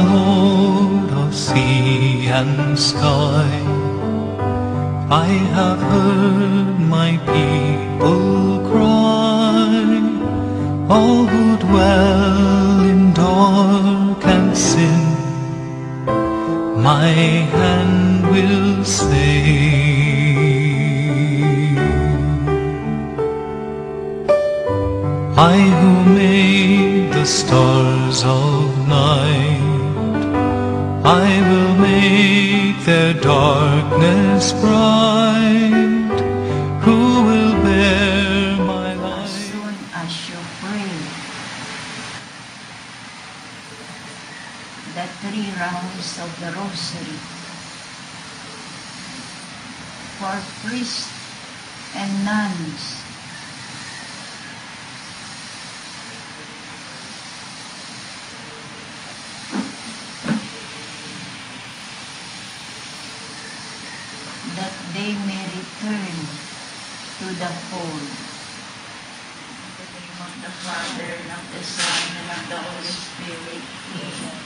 Lord of sea and sky, I have heard my people cry, all who dwell in dark and sin, my hand will save. I who made the stars of night, I will make their darkness bright. Who will bear my light? As soon as you pray the 3 rounds of the rosary for priests and nuns, that they may return to the fold. In the name of the Father, and of the Son, and of the Holy Spirit.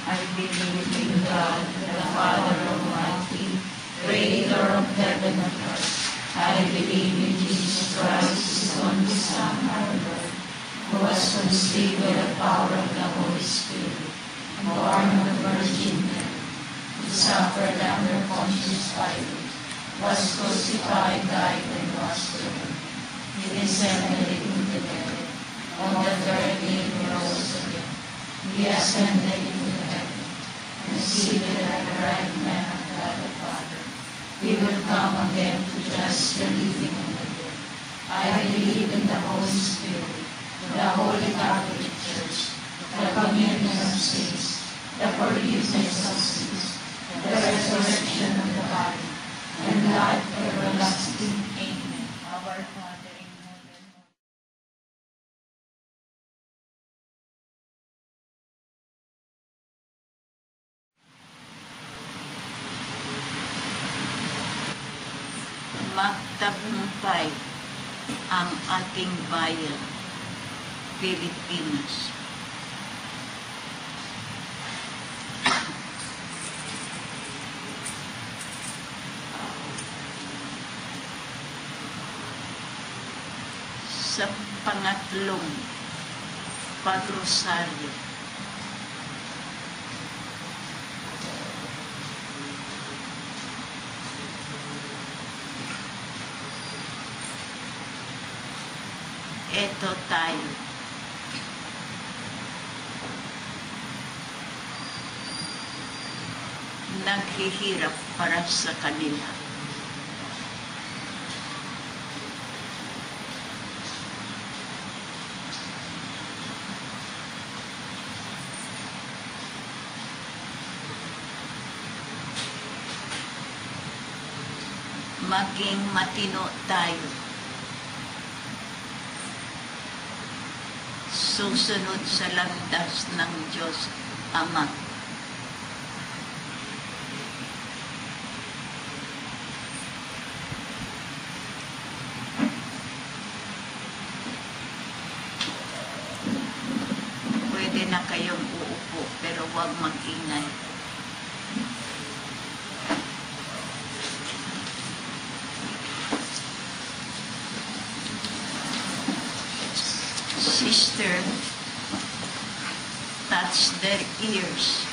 I believe in God, the Father Almighty, Creator of heaven and earth. I believe in Jesus Christ, His only Son, our Lord, who was conceived by the power of the Holy Spirit, born of the Virgin Mary, who suffered under Pontius Pilate, was crucified, died, and was buried. He descended into the dead. On the 3rd day he rose again. He ascended into heaven, and seated at the right hand of God the Father. He will come again to judge the living and the dead. I believe in the Holy Spirit, the Holy Catholic Church, the communion of saints, the forgiveness of sins, the resurrection of the body, and life everlasting. Amen. Our Father in heaven. Magtagumpay ang ating bayan, Pilipinas. Sa pangatlong pagrosaryo, eto tayo. Naghihirap para sa kanila. Maging matino tayo. Susunod sa landas ng Diyos Ama. Pwede na kayong uupo, pero huwag mag-ingay. Sister, touch their ears.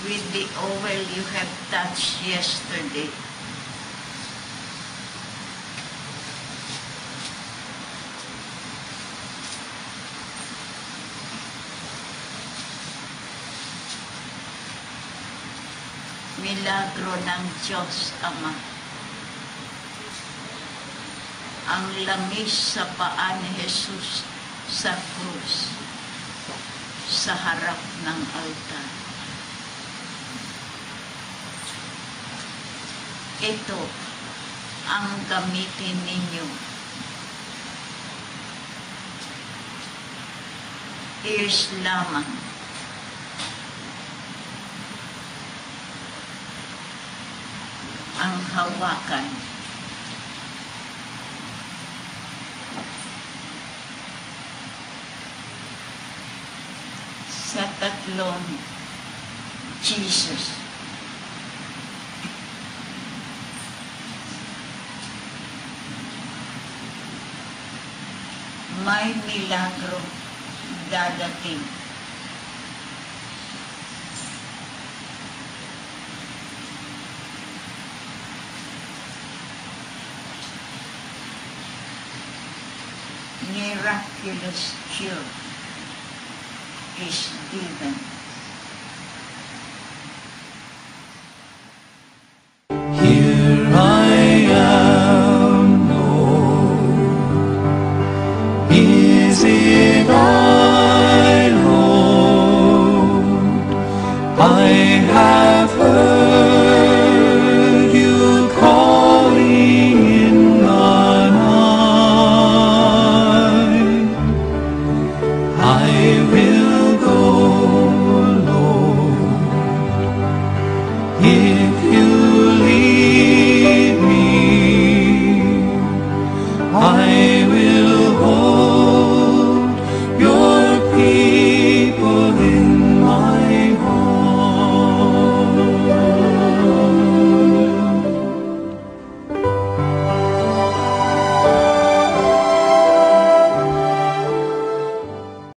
With the oil you have touched yesterday, milagro ng Diyos Ama, ang langis sa paa ni Jesus sa krus, sa harap ng altar. Ito ang gamitin ninyo. Ears lamang, ang hawakan. Sa tatlong Jesus. May milagro dadating. Miraculous cure is given. Here I am, Lord. Is it I, Lord? I have heard